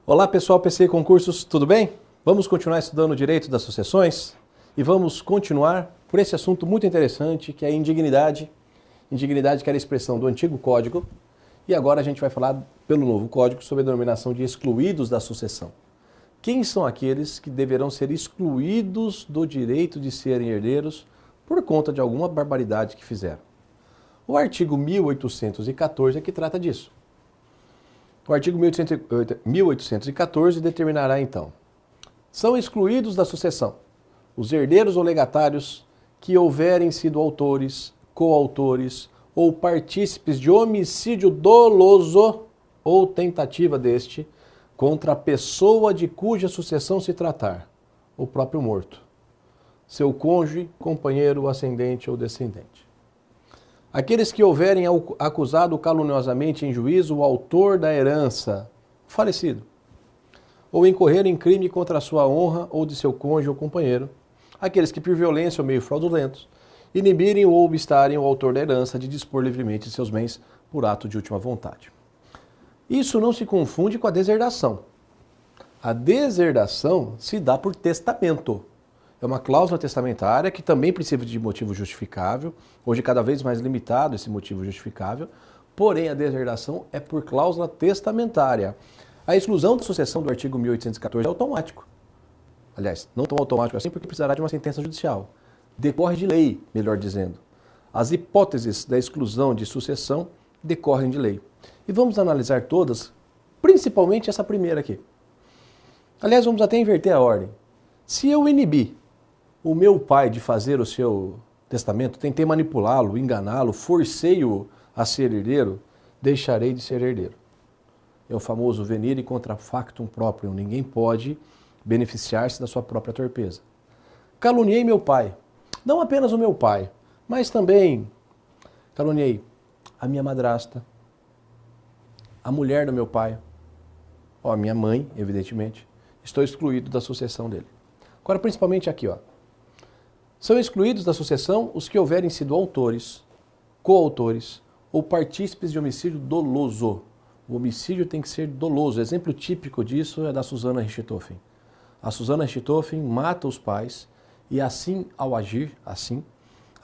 Olá pessoal, PC Concursos, tudo bem? Vamos continuar estudando o direito das sucessões e vamos continuar por esse assunto muito interessante que é a indignidade. Indignidade que era a expressão do antigo código e agora a gente vai falar pelo novo código sobre a denominação de excluídos da sucessão. Quem são aqueles que deverão ser excluídos do direito de serem herdeiros por conta de alguma barbaridade que fizeram? O artigo 1814 é que trata disso. O artigo 1814 determinará então: são excluídos da sucessão os herdeiros ou legatários que houverem sido autores, coautores ou partícipes de homicídio doloso ou tentativa deste contra a pessoa de cuja sucessão se tratar, o próprio morto, seu cônjuge, companheiro, ascendente ou descendente. Aqueles que houverem acusado caluniosamente em juízo o autor da herança, falecido, ou incorrerem em crime contra a sua honra ou de seu cônjuge ou companheiro, aqueles que por violência ou meio fraudulentos inibirem ou obstarem o autor da herança de dispor livremente de seus bens por ato de última vontade. Isso não se confunde com a deserdação. A deserdação se dá por testamento. É uma cláusula testamentária que também precisa de motivo justificável, hoje cada vez mais limitado esse motivo justificável, porém a deserdação é por cláusula testamentária. A exclusão da sucessão do artigo 1814 é automático. Aliás, não tão automático assim porque precisará de uma sentença judicial. Decorre de lei, melhor dizendo. As hipóteses da exclusão de sucessão decorrem de lei. E vamos analisar todas, principalmente essa primeira aqui. Aliás, vamos até inverter a ordem. Se eu inibir o meu pai de fazer o seu testamento, tentei manipulá-lo, enganá-lo, forcei-o a ser herdeiro, deixarei de ser herdeiro. É o famoso venire contra factum proprium. Ninguém pode beneficiar-se da sua própria torpeza. Caluniei meu pai. Não apenas o meu pai, mas também caluniei a minha madrasta, a mulher do meu pai, a minha mãe, evidentemente. Estou excluído da sucessão dele. Agora, principalmente aqui, ó. São excluídos da sucessão os que houverem sido autores, coautores ou partícipes de homicídio doloso. O homicídio tem que ser doloso. O exemplo típico disso é da Susana Richthofen. A Susana Richthofen mata os pais e assim, ao agir assim,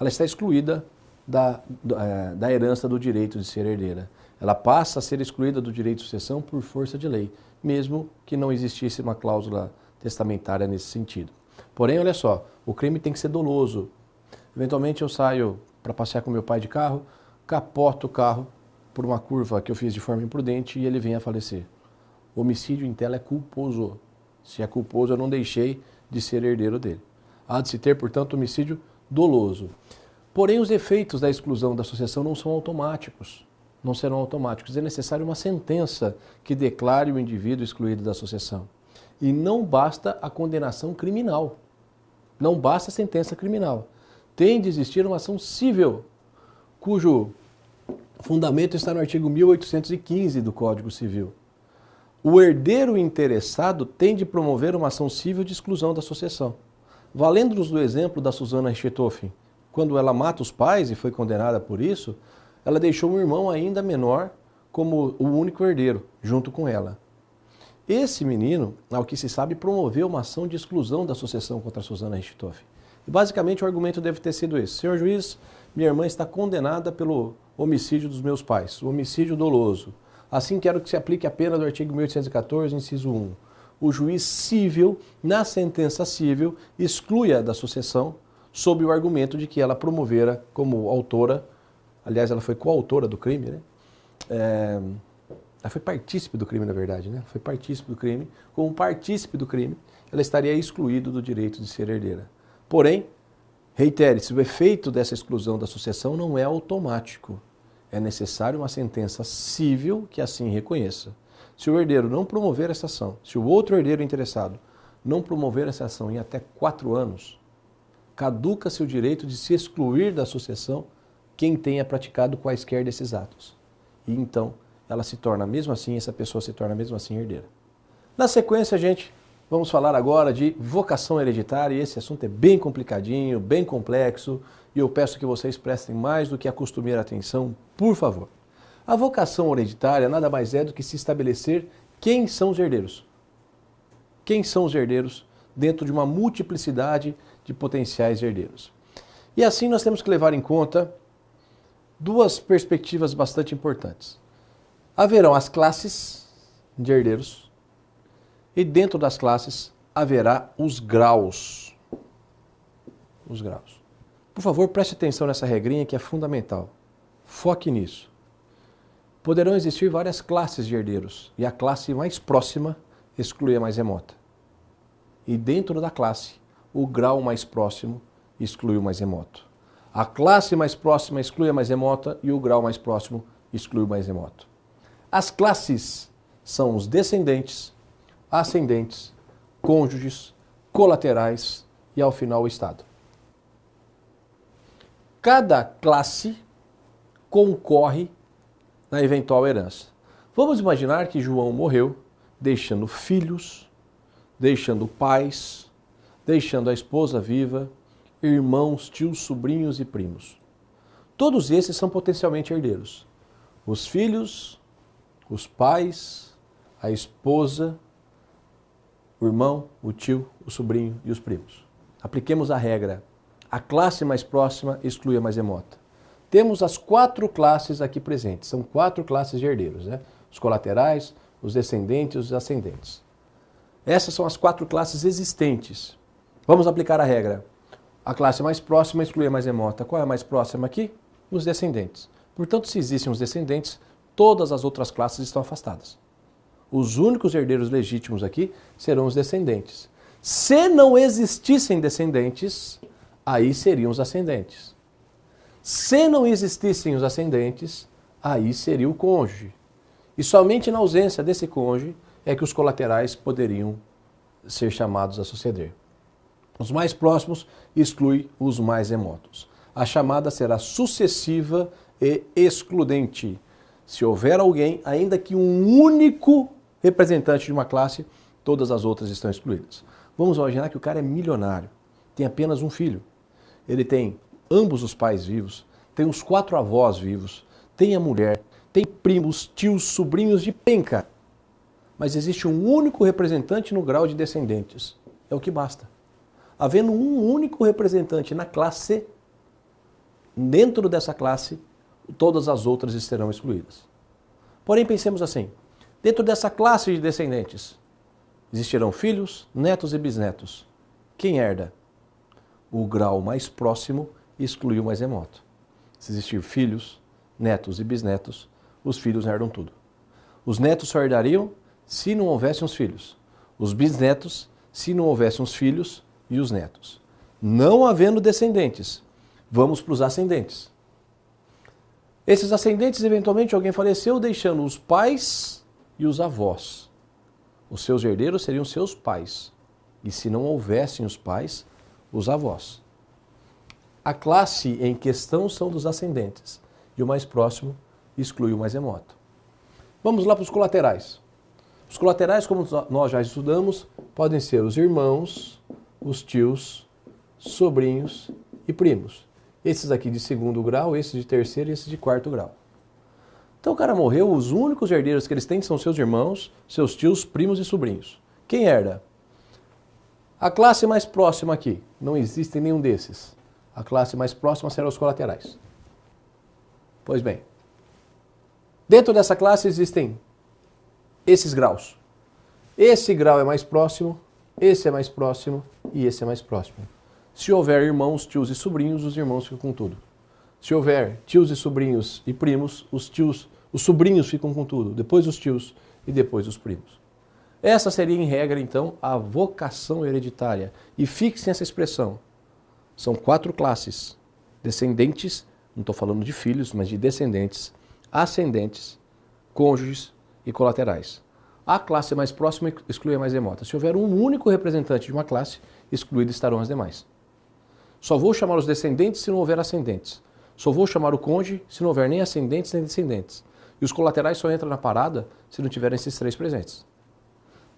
ela está excluída da herança do direito de ser herdeira. Ela passa a ser excluída do direito de sucessão por força de lei, mesmo que não existisse uma cláusula testamentária nesse sentido. Porém, olha só, o crime tem que ser doloso. Eventualmente eu saio para passear com meu pai de carro, capoto o carro por uma curva que eu fiz de forma imprudente e ele vem a falecer. O homicídio em tela é culposo. Se é culposo, eu não deixei de ser herdeiro dele. Há de se ter, portanto, homicídio doloso. Porém, os efeitos da exclusão da sucessão não são automáticos. Não serão automáticos. É necessário uma sentença que declare o indivíduo excluído da sucessão. E não basta a condenação criminal. Não basta a sentença criminal. Tem de existir uma ação civil, cujo fundamento está no artigo 1815 do Código Civil. O herdeiro interessado tem de promover uma ação civil de exclusão da sucessão. Valendo-nos do exemplo da Susana Richthofen, quando ela mata os pais e foi condenada por isso, ela deixou um irmão ainda menor como o único herdeiro, junto com ela. Esse menino, ao que se sabe, promoveu uma ação de exclusão da sucessão contra a Susana Richthofen. E basicamente o argumento deve ter sido esse: senhor juiz, minha irmã está condenada pelo homicídio dos meus pais, o homicídio doloso. Assim quero que se aplique a pena do artigo 1814, inciso 1. O juiz civil, na sentença civil, exclui-a da sucessão sob o argumento de que ela promovera como autora, aliás, ela foi coautora do crime, né? Ela foi partícipe do crime, na verdade, né? Foi partícipe do crime. Como partícipe do crime, ela estaria excluída do direito de ser herdeira. Porém, reitere-se, o efeito dessa exclusão da sucessão não é automático. É necessário uma sentença civil que assim reconheça. Se o herdeiro não promover essa ação, se o outro herdeiro interessado não promover essa ação em até 4 anos, caduca-se o direito de se excluir da sucessão quem tenha praticado quaisquer desses atos. E então, ela se torna mesmo assim, essa pessoa se torna mesmo assim herdeira. Na sequência, gente, vamos falar agora de vocação hereditária, e esse assunto é bem complicadinho, bem complexo, e eu peço que vocês prestem mais do que a costumeira atenção, por favor. A vocação hereditária nada mais é do que se estabelecer quem são os herdeiros. quem são os herdeiros dentro de uma multiplicidade de potenciais herdeiros. E assim nós temos que levar em conta duas perspectivas bastante importantes. Haverão as classes de herdeiros e dentro das classes haverá os graus. Os graus. Por favor, preste atenção nessa regrinha que é fundamental. Foque nisso. Poderão existir várias classes de herdeiros e a classe mais próxima exclui a mais remota. E dentro da classe, o grau mais próximo exclui o mais remoto. A classe mais próxima exclui a mais remota e o grau mais próximo exclui o mais remoto. As classes são os descendentes, ascendentes, cônjuges, colaterais e, ao final, o Estado. Cada classe concorre na eventual herança. Vamos imaginar que João morreu, deixando filhos, deixando pais, deixando a esposa viva, irmãos, tios, sobrinhos e primos. Todos esses são potencialmente herdeiros. Os filhos, os pais, a esposa, o irmão, o tio, o sobrinho e os primos. Apliquemos a regra. A classe mais próxima exclui a mais remota. Temos as 4 classes aqui presentes. São 4 classes de herdeiros, né? Os colaterais, os descendentes e os ascendentes. Essas são as 4 classes existentes. Vamos aplicar a regra. A classe mais próxima exclui a mais remota. Qual é a mais próxima aqui? Os descendentes. Portanto, se existem os descendentes, todas as outras classes estão afastadas. Os únicos herdeiros legítimos aqui serão os descendentes. Se não existissem descendentes, aí seriam os ascendentes. Se não existissem os ascendentes, aí seria o cônjuge. E somente na ausência desse cônjuge é que os colaterais poderiam ser chamados a suceder. Os mais próximos exclui os mais remotos. A chamada será sucessiva e excludente. Se houver alguém, ainda que um único representante de uma classe, todas as outras estão excluídas. Vamos imaginar que o cara é milionário, tem apenas um filho. Ele tem ambos os pais vivos, tem os 4 avós vivos, tem a mulher, tem primos, tios, sobrinhos de penca. Mas existe um único representante no grau de descendentes. É o que basta. Havendo um único representante na classe, dentro dessa classe, todas as outras estarão excluídas. Porém, pensemos assim, dentro dessa classe de descendentes, existirão filhos, netos e bisnetos. Quem herda? O grau mais próximo exclui o mais remoto. Se existir filhos, netos e bisnetos, os filhos herdam tudo. Os netos só herdariam se não houvessem os filhos. Os bisnetos, se não houvessem os filhos e os netos. Não havendo descendentes, vamos para os ascendentes. Esses ascendentes, eventualmente, alguém faleceu deixando os pais e os avós. Os seus herdeiros seriam seus pais. E se não houvessem os pais, os avós. A classe em questão são dos ascendentes. E o mais próximo exclui o mais remoto. Vamos lá para os colaterais. Os colaterais, como nós já estudamos, podem ser os irmãos, os tios, sobrinhos e primos. Esses aqui de 2º grau, esses de 3º e esses de 4º grau. Então o cara morreu, os únicos herdeiros que eles têm são seus irmãos, seus tios, primos e sobrinhos. Quem herda? A classe mais próxima aqui, não existe nenhum desses. A classe mais próxima serão os colaterais. Pois bem, dentro dessa classe existem esses graus. Esse grau é mais próximo, esse é mais próximo e esse é mais próximo. Se houver irmãos, tios e sobrinhos, os irmãos ficam com tudo. Se houver tios e sobrinhos e primos, os sobrinhos ficam com tudo. Depois os tios e depois os primos. Essa seria, em regra, então, a vocação hereditária. E fixem essa expressão. São 4 classes. Descendentes, não estou falando de filhos, mas de descendentes, ascendentes, cônjuges e colaterais. A classe mais próxima exclui a mais remota. Se houver um único representante de uma classe, excluídos estarão as demais. Só vou chamar os descendentes se não houver ascendentes. Só vou chamar o cônjuge se não houver nem ascendentes nem descendentes. E os colaterais só entram na parada se não tiverem esses 3 presentes.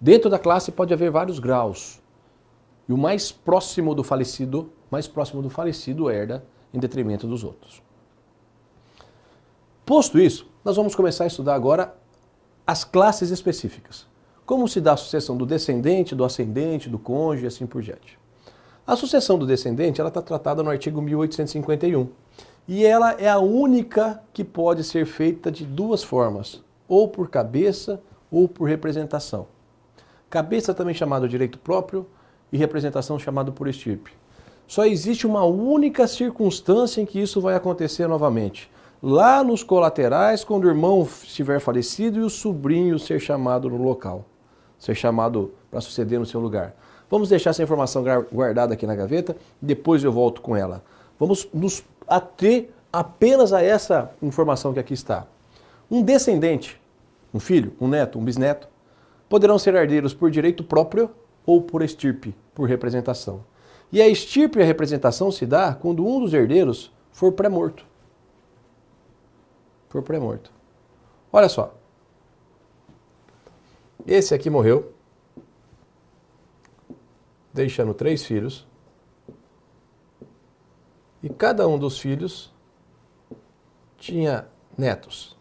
Dentro da classe pode haver vários graus. E o mais próximo do falecido herda em detrimento dos outros. Posto isso, nós vamos começar a estudar agora as classes específicas. Como se dá a sucessão do descendente, do ascendente, do cônjuge e assim por diante. A sucessão do descendente ela está tratada no artigo 1851 e ela é a única que pode ser feita de duas formas, ou por cabeça ou por representação. Cabeça também chamado direito próprio e representação chamado por estirpe. Só existe uma única circunstância em que isso vai acontecer novamente. Lá nos colaterais, quando o irmão estiver falecido e o sobrinho ser chamado no local. Ser chamado para suceder no seu lugar. Vamos deixar essa informação guardada aqui na gaveta, depois eu volto com ela. Vamos nos ater apenas a essa informação que aqui está. Um descendente, um filho, um neto, um bisneto, poderão ser herdeiros por direito próprio ou por estirpe, por representação. E a estirpe e a representação se dá quando um dos herdeiros for pré-morto. For pré-morto. Olha só. Esse aqui morreu, deixando 3 filhos. E cada um dos filhos tinha netos.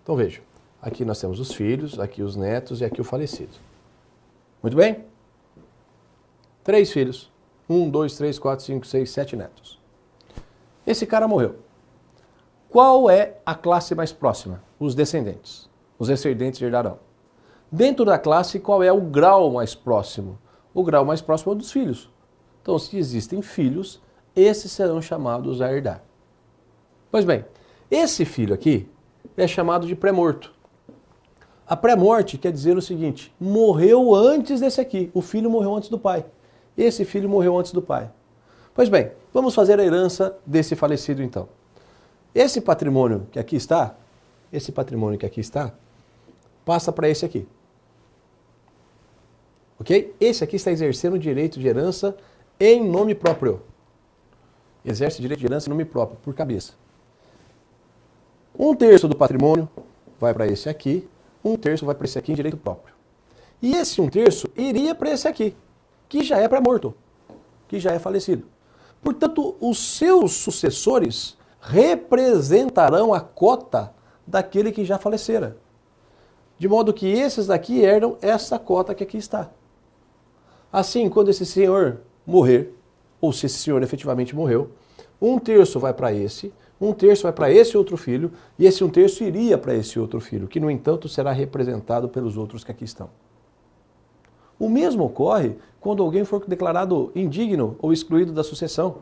Então vejam, aqui nós temos os filhos, aqui os netos e aqui o falecido. Muito bem? 3 filhos. 1, 2, 3, 4, 5, 6, 7 netos. Esse cara morreu. Qual é a classe mais próxima? Os descendentes. Os descendentes herdarão. Dentro da classe, qual é o grau mais próximo? O grau mais próximo é o dos filhos. Então, se existem filhos, esses serão chamados a herdar. Pois bem, esse filho aqui é chamado de pré-morto. A pré-morte quer dizer o seguinte, morreu antes desse aqui. O filho morreu antes do pai. Esse filho morreu antes do pai. Pois bem, vamos fazer a herança desse falecido então. Esse patrimônio que aqui está, passa para esse aqui. Ok? Esse aqui está exercendo o direito de herança em nome próprio. Exerce o direito de herança em nome próprio, por cabeça. 1/3 do patrimônio vai para esse aqui, 1/3 vai para esse aqui em direito próprio. E esse 1/3 iria para esse aqui, que já é pré-morto, que já é falecido. Portanto, os seus sucessores representarão a cota daquele que já falecera. De modo que esses daqui herdam essa cota que aqui está. Assim, quando esse senhor morrer, ou se esse senhor efetivamente morreu, 1/3 vai para esse, 1/3 vai para esse outro filho, e esse 1/3 iria para esse outro filho, que no entanto será representado pelos outros que aqui estão. O mesmo ocorre quando alguém for declarado indigno ou excluído da sucessão,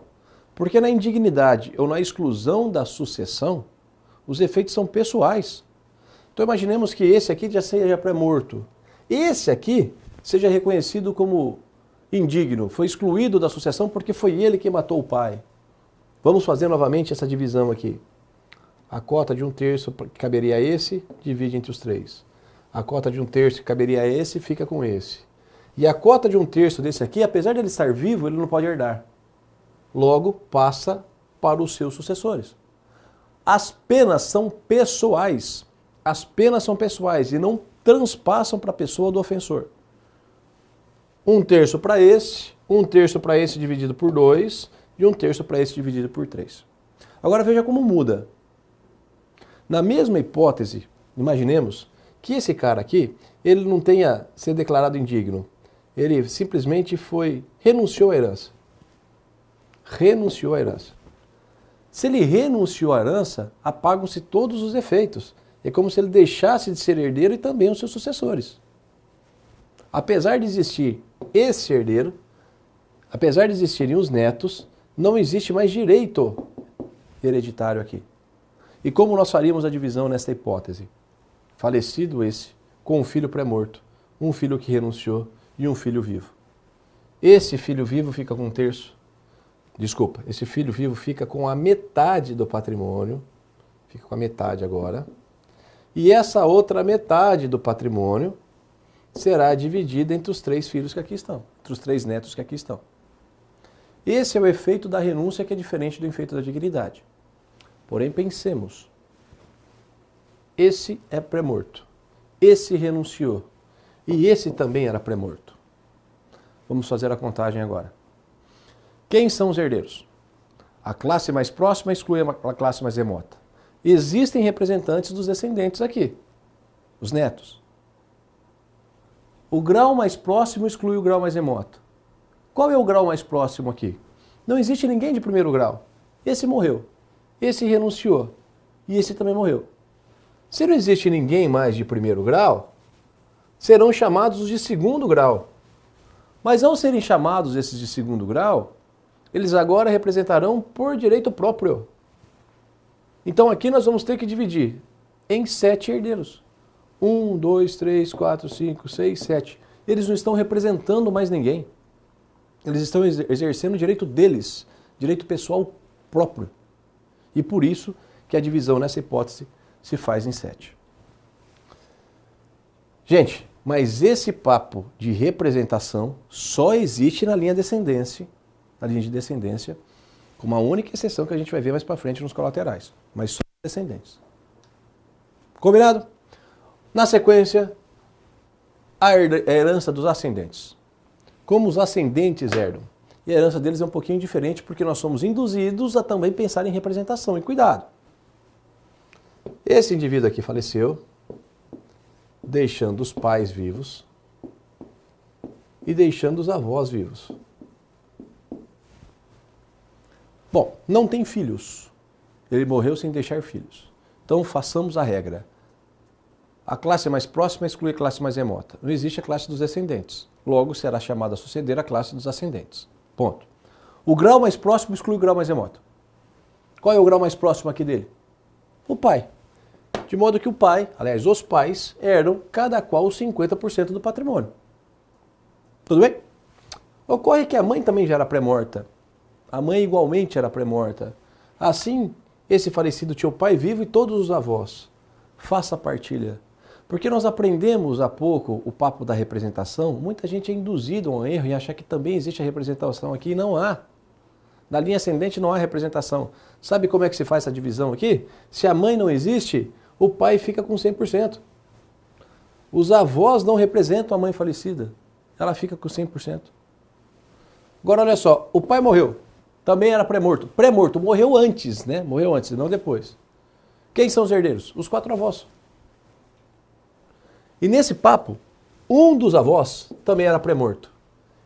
porque na indignidade ou na exclusão da sucessão, os efeitos são pessoais. Então imaginemos que esse aqui já seja pré-morto. Esse aqui seja reconhecido como indigno, foi excluído da sucessão porque foi ele que matou o pai. Vamos fazer novamente essa divisão aqui. A cota de 1/3 que caberia a esse, divide entre os 3. A cota de 1/3 que caberia a esse, fica com esse. E a cota de 1/3 desse aqui, apesar de ele estar vivo, ele não pode herdar. Logo, passa para os seus sucessores. As penas são pessoais. As penas são pessoais e não transpassam para a pessoa do ofensor. 1/3 para esse, 1/3 para esse dividido por 2 e 1/3 para esse dividido por 3. Agora veja como muda. Na mesma hipótese, imaginemos que esse cara aqui, ele não tenha sido declarado indigno. Ele simplesmente renunciou à herança. Renunciou à herança. Se ele renunciou à herança, apagam-se todos os efeitos. É como se ele deixasse de ser herdeiro e também os seus sucessores. Apesar de existir esse herdeiro, apesar de existirem os netos, não existe mais direito hereditário aqui. E como nós faríamos a divisão nesta hipótese? Falecido esse, com um filho pré-morto, um filho que renunciou e um filho vivo. Esse filho vivo fica com 1/3. Desculpa, esse filho vivo fica com a metade do patrimônio, fica com a metade agora, e essa outra metade do patrimônio será dividida entre os 3 filhos que aqui estão, entre os 3 netos que aqui estão. Esse é o efeito da renúncia, que é diferente do efeito da dignidade. Porém, pensemos, esse é pré-morto, esse renunciou, e esse também era pré-morto. Vamos fazer a contagem agora. Quem são os herdeiros? A classe mais próxima exclui a classe mais remota. Existem representantes dos descendentes aqui, os netos. O grau mais próximo exclui o grau mais remoto. Qual é o grau mais próximo aqui? Não existe ninguém de primeiro grau. Esse morreu, esse renunciou e esse também morreu. Se não existe ninguém mais de primeiro grau, serão chamados os de segundo grau. Mas ao serem chamados esses de segundo grau, eles agora representarão por direito próprio. Então aqui nós vamos ter que dividir em 7 herdeiros. 1, 2, 3, 4, 5, 6, 7. Eles não estão representando mais ninguém. Eles estão exercendo o direito deles, direito pessoal próprio. E por isso que a divisão nessa hipótese se faz em 7. Gente, mas esse papo de representação só existe na linha descendência, na linha de descendência, com uma única exceção que a gente vai ver mais para frente nos colaterais, mas só descendentes. Combinado? Na sequência, a herança dos ascendentes. Como os ascendentes herdam. E a herança deles é um pouquinho diferente porque nós somos induzidos a também pensar em representação. E cuidado! Esse indivíduo aqui faleceu, deixando os pais vivos e deixando os avós vivos. Bom, não tem filhos. Ele morreu sem deixar filhos. Então façamos a regra. A classe mais próxima exclui a classe mais remota. Não existe a classe dos descendentes. Logo, será chamada a suceder a classe dos ascendentes. Ponto. O grau mais próximo exclui o grau mais remoto. Qual é o grau mais próximo aqui dele? O pai. De modo que o pai, aliás, os pais, herdam cada qual 50% do patrimônio. Tudo bem? Ocorre que a mãe também já era pré-morta. A mãe igualmente era pré-morta. Assim, esse falecido tinha o pai vivo e todos os avós. Faça a partilha. Porque nós aprendemos há pouco o papo da representação, muita gente é induzida a um erro e acha que também existe a representação aqui, e não há. Na linha ascendente não há representação. Sabe como é que se faz essa divisão aqui? Se a mãe não existe, o pai fica com 100%. Os avós não representam a mãe falecida, ela fica com 100%. Agora olha só, o pai morreu, também era pré-morto. Pré-morto, morreu antes, né? Morreu antes, não depois. Quem são os herdeiros? Os 4 avós. E nesse papo, um dos avós também era pré-morto.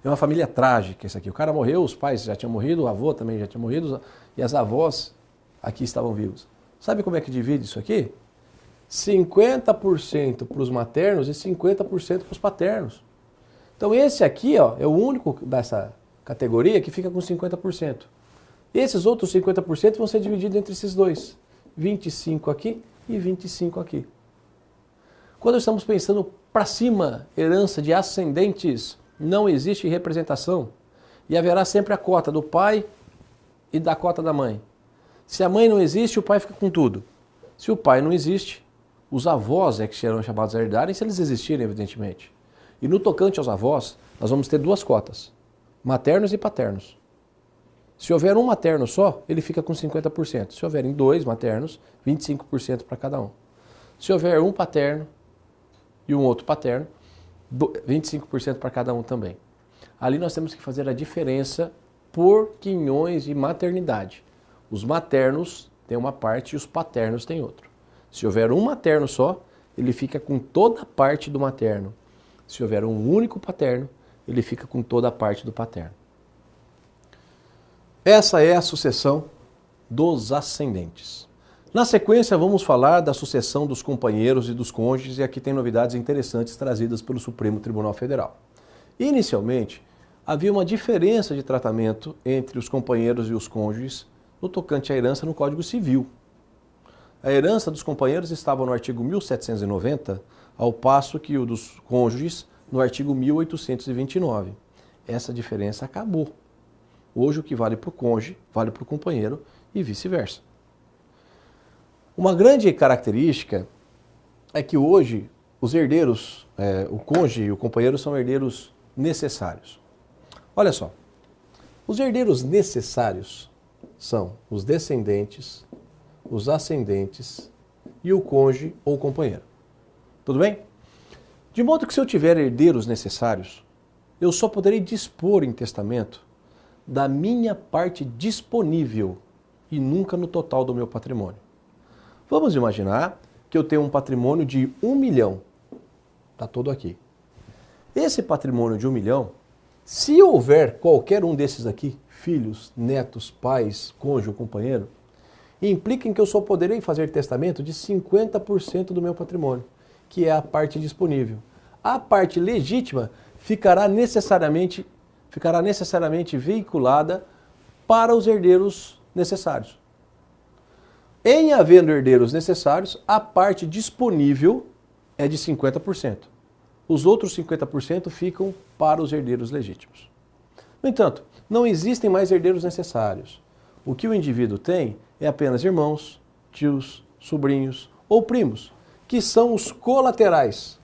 É uma família trágica isso aqui. O cara morreu, os pais já tinham morrido, o avô também já tinha morrido, e as avós aqui estavam vivos. Sabe como é que divide isso aqui? 50% para os maternos e 50% para os paternos. Então esse aqui ó, é o único dessa categoria que fica com 50%. Esses outros 50% vão ser divididos entre esses dois. 25 aqui e 25 aqui. Quando estamos pensando para cima, herança de ascendentes, não existe representação. E haverá sempre a cota do pai e da cota da mãe. Se a mãe não existe, o pai fica com tudo. Se o pai não existe, os avós é que serão chamados a herdarem, se eles existirem, evidentemente. E no tocante aos avós, nós vamos ter 2 cotas, maternos e paternos. Se houver um materno só, ele fica com 50%. Se houverem 2 maternos, 25% para cada um. Se houver um paterno e um outro paterno, 25% para cada um também. Ali nós temos que fazer a diferença por quinhões de maternidade. Os maternos têm uma parte e os paternos têm outra. Se houver um materno só, ele fica com toda a parte do materno. Se houver um único paterno, ele fica com toda a parte do paterno. Essa é a sucessão dos ascendentes. Na sequência, vamos falar da sucessão dos companheiros e dos cônjuges, e aqui tem novidades interessantes trazidas pelo Supremo Tribunal Federal. Inicialmente, havia uma diferença de tratamento entre os companheiros e os cônjuges no tocante à herança no Código Civil. A herança dos companheiros estava no artigo 1790, ao passo que o dos cônjuges no artigo 1829. Essa diferença acabou. Hoje o que vale para o cônjuge, vale para o companheiro e vice-versa. Uma grande característica é que hoje os herdeiros, o cônjuge e o companheiro são herdeiros necessários. Olha só, os herdeiros necessários são os descendentes, os ascendentes e o cônjuge ou companheiro. Tudo bem? De modo que se eu tiver herdeiros necessários, eu só poderei dispor em testamento da minha parte disponível e nunca no total do meu patrimônio. Vamos imaginar que eu tenho um patrimônio de 1 milhão. Está todo aqui. Esse patrimônio de 1 milhão, se houver qualquer um desses aqui, filhos, netos, pais, cônjuge ou companheiro, implica em que eu só poderei fazer testamento de 50% do meu patrimônio, que é a parte disponível. A parte legítima ficará necessariamente veiculada para os herdeiros necessários. Em havendo herdeiros necessários, a parte disponível é de 50%. Os outros 50% ficam para os herdeiros legítimos. No entanto, não existem mais herdeiros necessários. O que o indivíduo tem é apenas irmãos, tios, sobrinhos ou primos, que são os colaterais.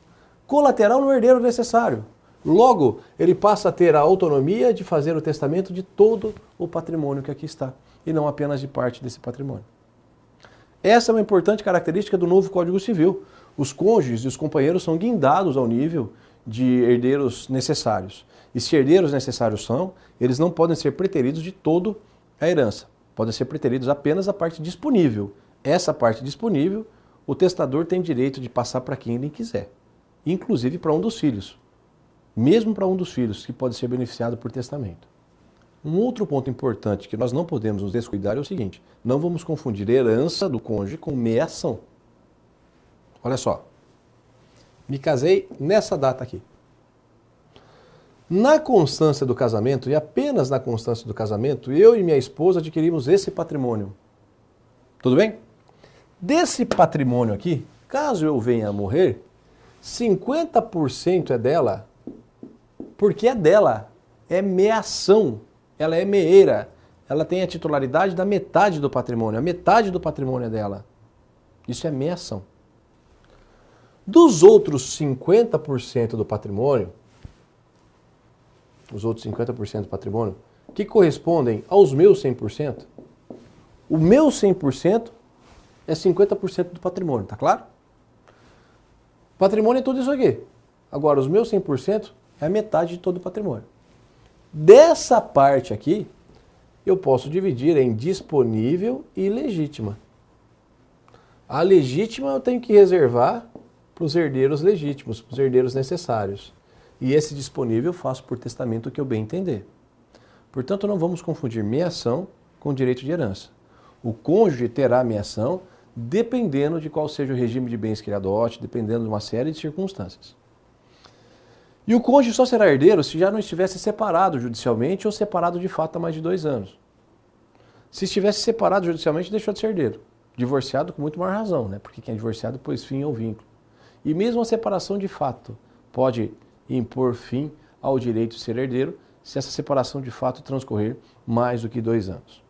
Colateral no herdeiro necessário. Logo, ele passa a ter a autonomia de fazer o testamento de todo o patrimônio que aqui está, e não apenas de parte desse patrimônio. Essa é uma importante característica do novo Código Civil. Os cônjuges e os companheiros são guindados ao nível de herdeiros necessários. E se herdeiros necessários são, eles não podem ser preteridos de toda a herança. Podem ser preteridos apenas a parte disponível. Essa parte disponível, o testador tem direito de passar para quem ele quiser, inclusive para um dos filhos. Mesmo para um dos filhos, que pode ser beneficiado por testamento. Um outro ponto importante que nós não podemos nos descuidar é o seguinte: não vamos confundir herança do cônjuge com meação. Olha só, me casei nessa data aqui. Na constância do casamento, e apenas na constância do casamento, eu e minha esposa adquirimos esse patrimônio. Tudo bem? Desse patrimônio aqui, caso eu venha a morrer, 50% é dela, porque é dela, é meação, ela é meeira, ela tem a titularidade da metade do patrimônio, a metade do patrimônio é dela. Isso é meação. Dos outros 50% do patrimônio, que correspondem aos meus 100%, o meu 100% é 50% do patrimônio, tá claro? Patrimônio é tudo isso aqui. Agora, os meus 100% é a metade de todo o patrimônio. Dessa parte aqui, eu posso dividir em disponível e legítima. A legítima eu tenho que reservar para os herdeiros legítimos, para os herdeiros necessários. E esse disponível eu faço por testamento o que eu bem entender. Portanto, não vamos confundir meação com direito de herança. O cônjuge terá meação dependendo de qual seja o regime de bens que ele adote, dependendo de uma série de circunstâncias. E o cônjuge só será herdeiro se já não estivesse separado judicialmente ou separado de fato há mais de 2 anos. Se estivesse separado judicialmente, deixou de ser herdeiro. Divorciado com muito maior razão, né? Porque quem é divorciado pôs fim ao vínculo. E mesmo a separação de fato pode impor fim ao direito de ser herdeiro se essa separação de fato transcorrer mais do que 2 anos.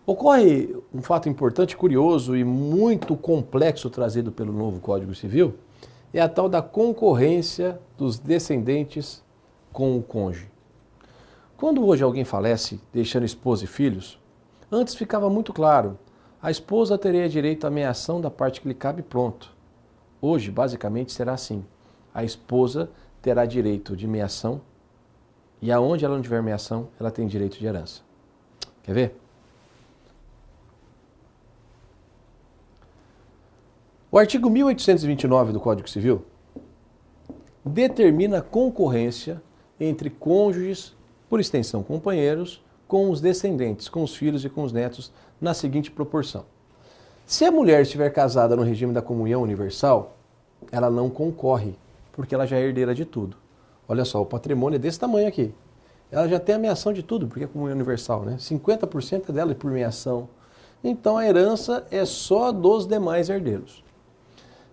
Ocorre um fato importante, curioso e muito complexo trazido pelo novo Código Civil, é a tal da concorrência dos descendentes com o cônjuge. Quando hoje alguém falece, deixando esposa e filhos, antes ficava muito claro, a esposa teria direito à meação da parte que lhe cabe pronto. Hoje, basicamente, será assim. A esposa terá direito de meação e aonde ela não tiver meação, ela tem direito de herança. Quer ver? O artigo 1829 do Código Civil determina a concorrência entre cônjuges, por extensão companheiros, com os descendentes, com os filhos e com os netos, na seguinte proporção. Se a mulher estiver casada no regime da comunhão universal, ela não concorre, porque ela já é herdeira de tudo. Olha só, o patrimônio é desse tamanho aqui. Ela já tem a meação de tudo, porque é comunhão universal, né? 50% é dela por meação. Então a herança é só dos demais herdeiros.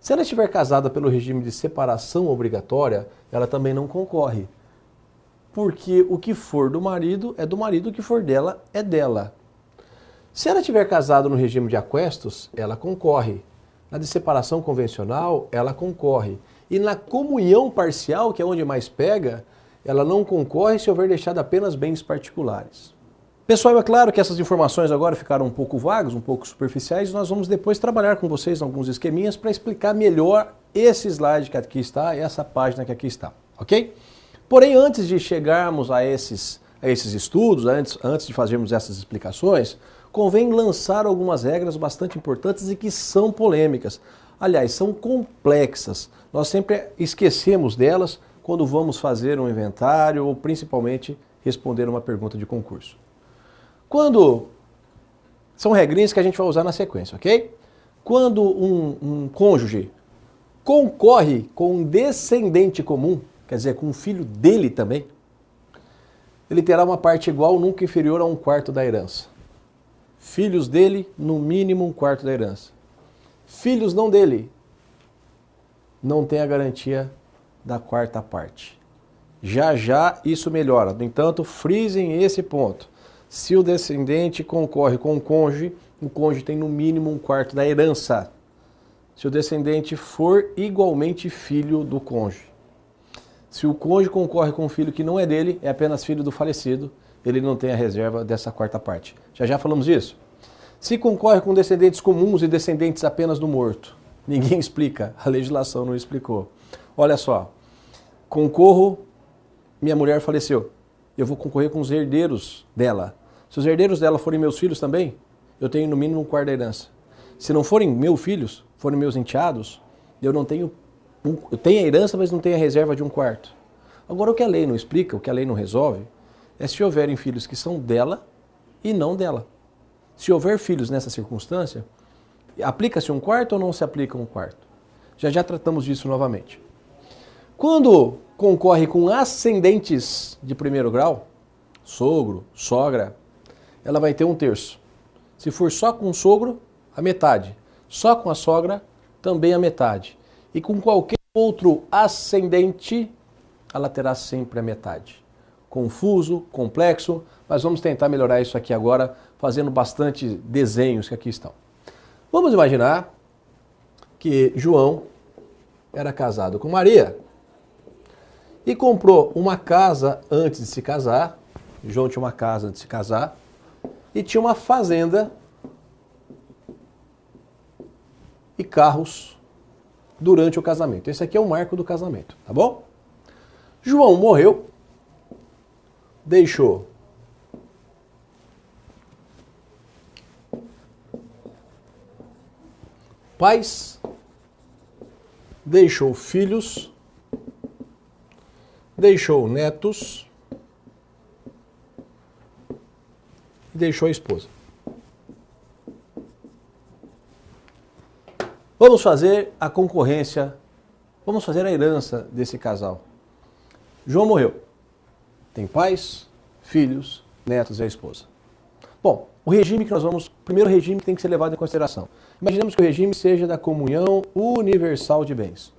Se ela estiver casada pelo regime de separação obrigatória, ela também não concorre. Porque o que for do marido, o que for dela é dela. Se ela estiver casada no regime de aquestos, ela concorre. Na de separação convencional, ela concorre. E na comunhão parcial, que é onde mais pega, ela não concorre se houver deixado apenas bens particulares. Pessoal, é claro que essas informações agora ficaram um pouco vagas, um pouco superficiais, e nós vamos depois trabalhar com vocês alguns esqueminhas para explicar melhor esse slide que aqui está, essa página que aqui está, ok? Porém, antes de chegarmos a esses estudos, antes de fazermos essas explicações, convém lançar algumas regras bastante importantes e que são polêmicas. Aliás, são complexas. Nós sempre esquecemos delas quando vamos fazer um inventário ou principalmente responder uma pergunta de concurso. Quando são regrinhas que a gente vai usar na sequência, ok? Quando um cônjuge concorre com um descendente comum, quer dizer, com um filho dele também, ele terá uma parte igual ou nunca inferior a 1/4 da herança. Filhos dele, no mínimo 1/4 da herança. Filhos não dele, não tem a garantia da 4ª parte. Já já isso melhora. No entanto, frisem esse ponto. Se o descendente concorre com o cônjuge tem no mínimo 1/4 da herança. Se o descendente for igualmente filho do cônjuge. Se o cônjuge concorre com um filho que não é dele, é apenas filho do falecido, ele não tem a reserva dessa 4ª parte. Já já falamos isso. Se concorre com descendentes comuns e descendentes apenas do morto, ninguém explica, a legislação não explicou. Olha só, concorro, minha mulher faleceu, eu vou concorrer com os herdeiros dela. Se os herdeiros dela forem meus filhos também, eu tenho no mínimo 1/4 da herança. Se não forem meus filhos, forem meus enteados, eu tenho a herança, mas não tenho a reserva de 1/4. Agora, o que a lei não explica, o que a lei não resolve, é se houverem filhos que são dela e não dela. Se houver filhos nessa circunstância, aplica-se 1/4 ou não se aplica 1/4? Já já tratamos disso novamente. Quando concorre com ascendentes de primeiro grau, sogro, sogra, ela vai ter 1/3. Se for só com o sogro, a metade. Só com a sogra, também a metade. E com qualquer outro ascendente, ela terá sempre a metade. Confuso, complexo, mas vamos tentar melhorar isso aqui agora, fazendo bastante desenhos que aqui estão. Vamos imaginar que João era casado com Maria e comprou uma casa antes de se casar. João tinha uma casa antes de se casar e tinha uma fazenda e carros durante o casamento. Esse aqui é o marco do casamento, tá bom? João morreu, deixou pais, deixou filhos, deixou netos e deixou a esposa. Vamos fazer a concorrência, vamos fazer a herança desse casal. João morreu. Tem pais, filhos, netos e a esposa. Bom, o regime que nós vamos... Primeiro regime que tem que ser levado em consideração. Imaginemos que o regime seja da comunhão universal de bens.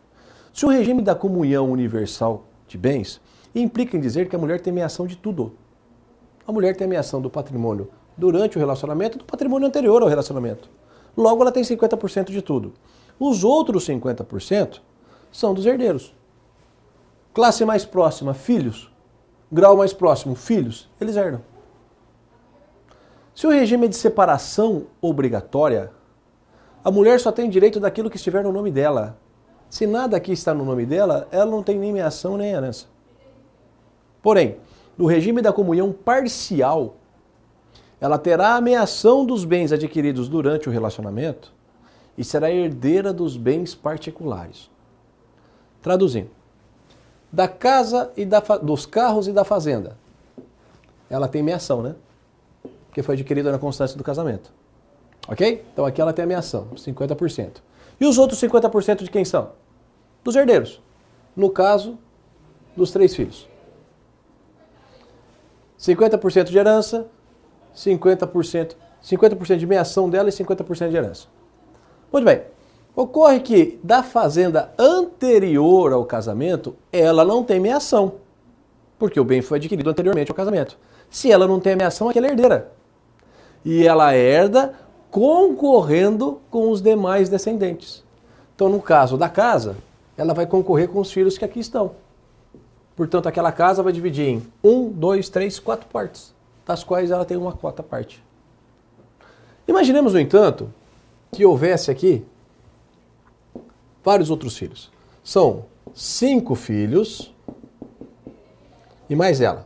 Se o regime da comunhão universal de bens implica em dizer que a mulher tem meação de tudo. A mulher tem a meação do patrimônio durante o relacionamento e do patrimônio anterior ao relacionamento. Logo, ela tem 50% de tudo. Os outros 50% são dos herdeiros. Classe mais próxima, filhos. Grau mais próximo, filhos. Eles herdam. Se o regime é de separação obrigatória, a mulher só tem direito daquilo que estiver no nome dela. Se nada aqui está no nome dela, ela não tem nem meação nem herança. Porém, no regime da comunhão parcial, ela terá a meação dos bens adquiridos durante o relacionamento e será herdeira dos bens particulares. Traduzindo, da casa e dos carros e da fazenda, ela tem meação, né? Porque foi adquirida na constância do casamento. Ok? Então aqui ela tem a meação, 50%. E os outros 50% de quem são? Dos herdeiros. No caso, dos 3 filhos. 50% de herança, 50% de meação dela e 50% de herança. Muito bem. Ocorre que da fazenda anterior ao casamento, ela não tem meação. Porque o bem foi adquirido anteriormente ao casamento. Se ela não tem a meação, aquela é herdeira. E ela herda concorrendo com os demais descendentes. Então, no caso da casa, ela vai concorrer com os filhos que aqui estão. Portanto, aquela casa vai dividir em 1, 2, 3, 4 partes, das quais ela tem uma 4ª parte. Imaginemos, no entanto, que houvesse aqui vários outros filhos. São 5 filhos e mais ela.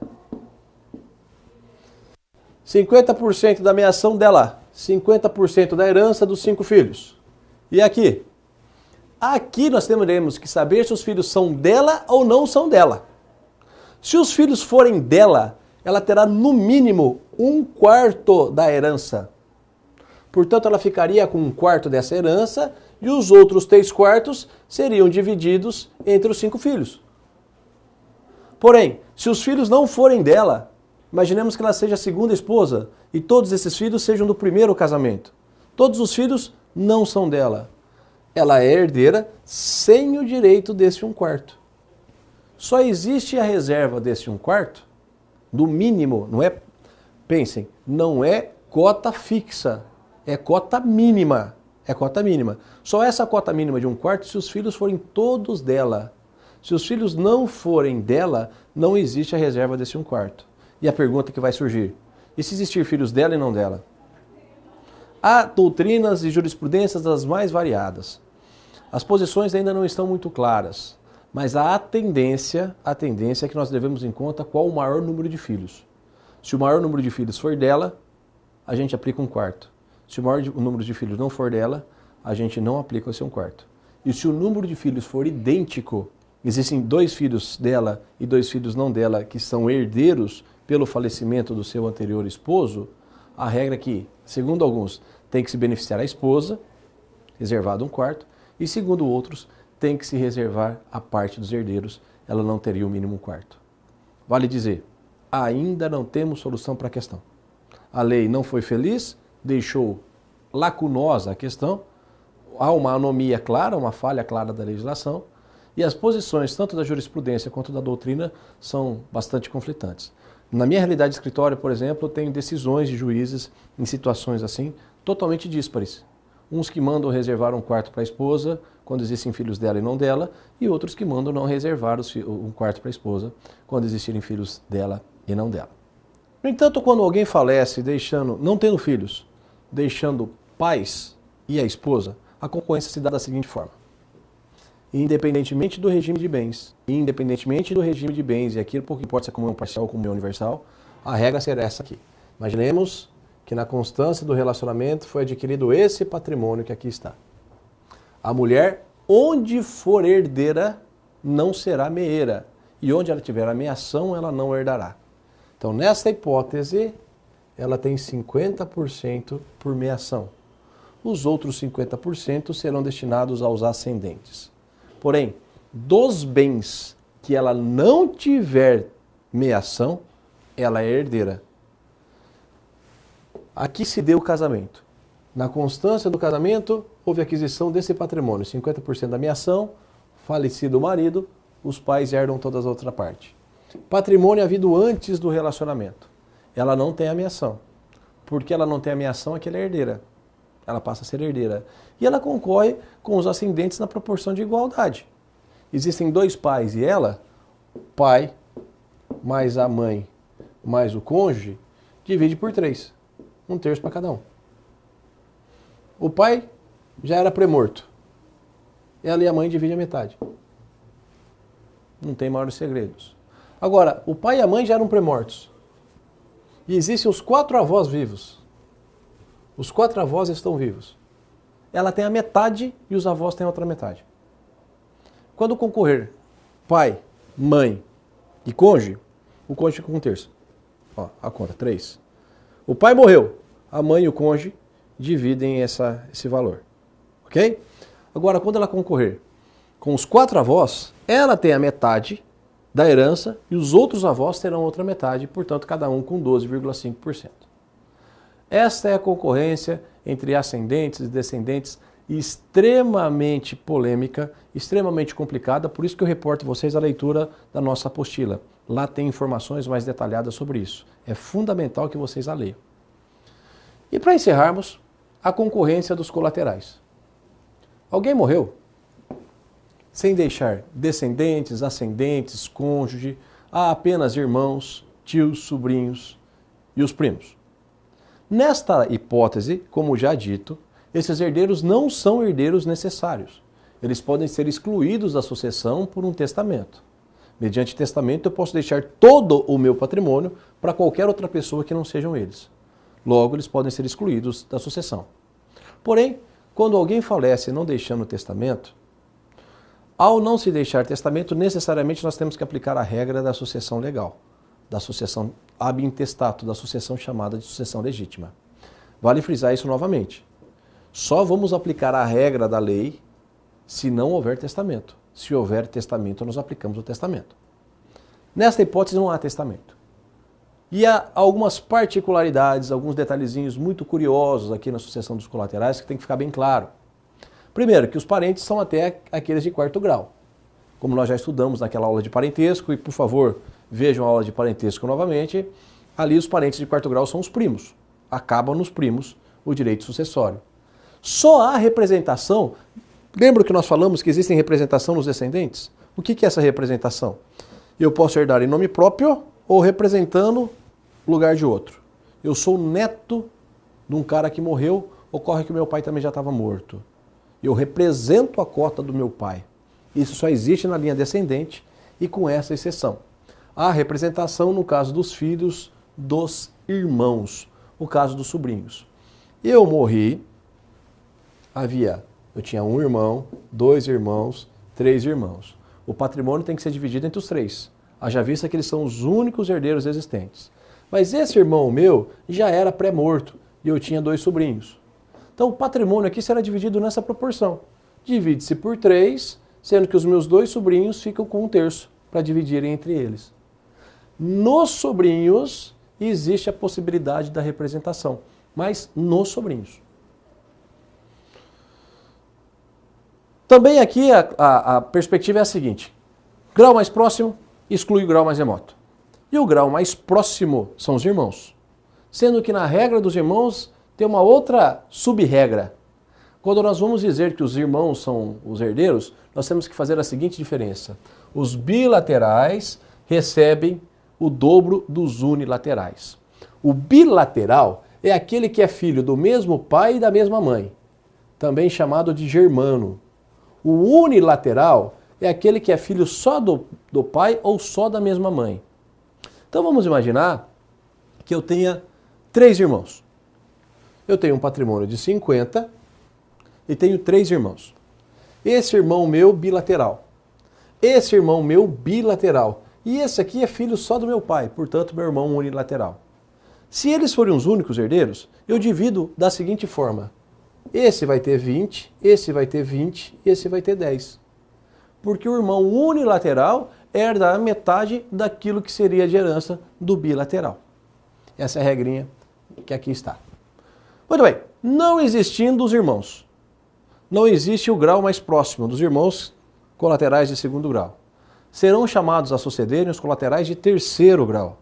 50% da meação dela, 50% da herança dos 5 filhos. E aqui, Aqui nós teremos que saber se os filhos são dela ou não são dela. Se os filhos forem dela, ela terá no mínimo 1/4 da herança. Portanto, ela ficaria com 1/4 dessa herança e os outros 3/4 seriam divididos entre os 5 filhos. Porém, se os filhos não forem dela, imaginemos que ela seja a segunda esposa e todos esses filhos sejam do primeiro casamento. Todos os filhos não são dela. Ela é herdeira sem o direito desse 1/4. Só existe a reserva desse 1/4, no mínimo, não é, pensem, não é cota fixa, é cota mínima. É cota mínima. Só essa cota mínima de 1/4 se os filhos forem todos dela. Se os filhos não forem dela, não existe a reserva desse 1/4. E a pergunta que vai surgir, e se existir filhos dela e não dela? Há doutrinas e jurisprudências das mais variadas. As posições ainda não estão muito claras, mas a tendência é que nós devemos em conta qual o maior número de filhos. Se o maior número de filhos for dela, a gente aplica 1/4. Se o maior número de filhos não for dela, a gente não aplica esse 1/4. E se o número de filhos for idêntico, existem 2 filhos dela e 2 filhos não dela que são herdeiros pelo falecimento do seu anterior esposo, a regra é que, segundo alguns, tem que se beneficiar a esposa, reservado 1/4, e segundo outros, tem que se reservar a parte dos herdeiros, ela não teria o mínimo 1/4. Vale dizer, ainda não temos solução para a questão. A lei não foi feliz, deixou lacunosa a questão, há uma anomia clara, uma falha clara da legislação, e as posições, tanto da jurisprudência quanto da doutrina, são bastante conflitantes. Na minha realidade de escritório, por exemplo, eu tenho decisões de juízes em situações assim, totalmente díspares. Uns que mandam reservar 1/4 para a esposa, quando existem filhos dela e não dela, e outros que mandam não reservar 1/4 para a esposa, quando existirem filhos dela e não dela. No entanto, quando alguém falece não tendo filhos, deixando pais e a esposa, a concorrência se dá da seguinte forma. Independentemente do regime de bens, e aquilo pouco importa se é comunhão parcial ou comunhão universal, a regra será essa aqui. Imaginemos que na constância do relacionamento foi adquirido esse patrimônio que aqui está. A mulher, onde for herdeira, não será meeira, e onde ela tiver a meação, ela não herdará. Então, nesta hipótese, ela tem 50% por meação. Os outros 50% serão destinados aos ascendentes. Porém, dos bens que ela não tiver meação, ela é herdeira. Aqui se deu o casamento. Na constância do casamento, houve aquisição desse patrimônio, 50% da meação, falecido o marido, os pais herdam toda a outra parte. Patrimônio havido antes do relacionamento. Ela não tem a meação. Porque ela não tem a meação, é que ela é herdeira. Ela passa a ser herdeira. E ela concorre com os ascendentes na proporção de igualdade. Existem 2 pais e ela, pai mais a mãe mais o cônjuge, divide por 3. 1/3 para cada um. O pai já era pré-morto. Ela e a mãe dividem a metade. Não tem maiores segredos. Agora, o pai e a mãe já eram pré-mortos. E existem os 4 avós vivos. Os 4 avós estão vivos. Ela tem a metade e os avós têm a outra metade. Quando concorrer pai, mãe e cônjuge, o cônjuge fica com 1/3. Ó, a conta, 3. O pai morreu, a mãe e o cônjuge dividem esse valor. Ok? Agora, quando ela concorrer com os 4 avós, ela tem a metade da herança e os outros avós terão outra metade, portanto, cada um com 12,5%. Esta é a concorrência entre ascendentes e descendentes extremamente polêmica, extremamente complicada, por isso que eu reporto a vocês a leitura da nossa apostila. Lá tem informações mais detalhadas sobre isso. É fundamental que vocês a leiam. E para encerrarmos, a concorrência dos colaterais. Alguém morreu sem deixar descendentes, ascendentes, cônjuge, há apenas irmãos, tios, sobrinhos e os primos. Nesta hipótese, como já dito, esses herdeiros não são herdeiros necessários. Eles podem ser excluídos da sucessão por um testamento. Mediante testamento, eu posso deixar todo o meu patrimônio para qualquer outra pessoa que não sejam eles. Logo, eles podem ser excluídos da sucessão. Porém, quando alguém falece não deixando testamento, Ao não se deixar testamento, necessariamente nós temos que aplicar a regra da sucessão legal, da sucessão ab intestato, da sucessão chamada de sucessão legítima. Vale frisar isso novamente. Só vamos aplicar a regra da lei se não houver testamento. Se houver testamento, nós aplicamos o testamento. Nesta hipótese não há testamento. E há algumas particularidades, alguns detalhezinhos muito curiosos aqui na sucessão dos colaterais que tem que ficar bem claro. Primeiro, que os parentes são até aqueles de quarto grau. Como nós já estudamos naquela aula de parentesco, e por favor, vejam a aula de parentesco novamente, ali os parentes de quarto grau são os primos. Acabam nos primos o direito sucessório. Só há representação. Lembra que nós falamos que existe representação nos descendentes? O que é essa representação? Eu posso herdar em nome próprio ou representando o lugar de outro. Eu sou neto de um cara que morreu, ocorre que meu pai também já estava morto. Eu represento a cota do meu pai. Isso só existe na linha descendente e com essa exceção. Há representação no caso dos filhos dos irmãos, no caso dos sobrinhos. Eu morri, eu tinha um irmão, 2 irmãos, 3 irmãos. O patrimônio tem que ser dividido entre os 3. Haja vista que eles são os únicos herdeiros existentes. Mas esse irmão meu já era pré-morto e eu tinha 2 sobrinhos. Então o patrimônio aqui será dividido nessa proporção. Divide-se por 3, sendo que os meus 2 sobrinhos ficam com 1/3 para dividirem entre eles. Nos sobrinhos existe a possibilidade da representação, mas nos sobrinhos. Também aqui a perspectiva é a seguinte: grau mais próximo exclui o grau mais remoto. E o grau mais próximo são os irmãos. Sendo que na regra dos irmãos tem uma outra sub-regra. Quando nós vamos dizer que os irmãos são os herdeiros, nós temos que fazer a seguinte diferença. Os bilaterais recebem o dobro dos unilaterais. O bilateral é aquele que é filho do mesmo pai e da mesma mãe, também chamado de germano. O unilateral é aquele que é filho só do pai ou só da mesma mãe. Então vamos imaginar que eu tenha 3 irmãos. Eu tenho um patrimônio de 50 e tenho 3 irmãos. Esse irmão meu bilateral. Esse irmão meu bilateral. E esse aqui é filho só do meu pai, portanto meu irmão unilateral. Se eles forem os únicos herdeiros, eu divido da seguinte forma. Esse vai ter 20, esse vai ter 20, esse vai ter 10. Porque o irmão unilateral herda a metade daquilo que seria de herança do bilateral. Essa é a regrinha que aqui está. Muito bem, não existindo os irmãos, não existe o grau mais próximo dos irmãos colaterais de 2º grau. Serão chamados a sucederem os colaterais de 3º grau.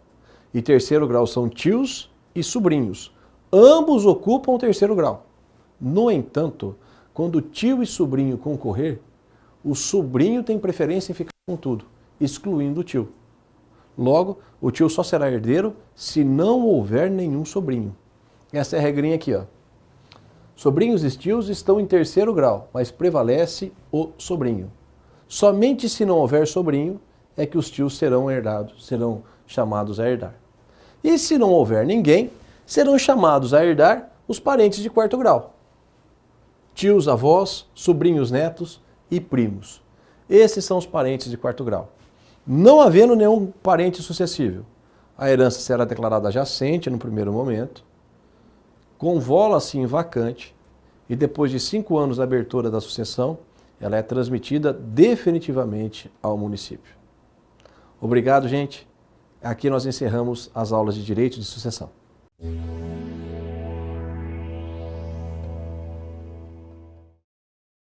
E 3º grau são tios e sobrinhos. Ambos ocupam o 3º grau. No entanto, quando tio e sobrinho concorrer, o sobrinho tem preferência em ficar com tudo, excluindo o tio. Logo, o tio só será herdeiro se não houver nenhum sobrinho. Essa é a regrinha aqui, ó. Sobrinhos e tios estão em 3º grau, mas prevalece o sobrinho. Somente se não houver sobrinho é que os tios serão chamados a herdar. E se não houver ninguém, serão chamados a herdar os parentes de 4º grau. Tios, avós, sobrinhos, netos e primos. Esses são os parentes de 4º grau. Não havendo nenhum parente sucessível, a herança será declarada jacente no primeiro momento, convola-se em vacante e depois de 5 anos da abertura da sucessão, ela é transmitida definitivamente ao município. Obrigado, gente. Aqui nós encerramos as aulas de Direito de Sucessão.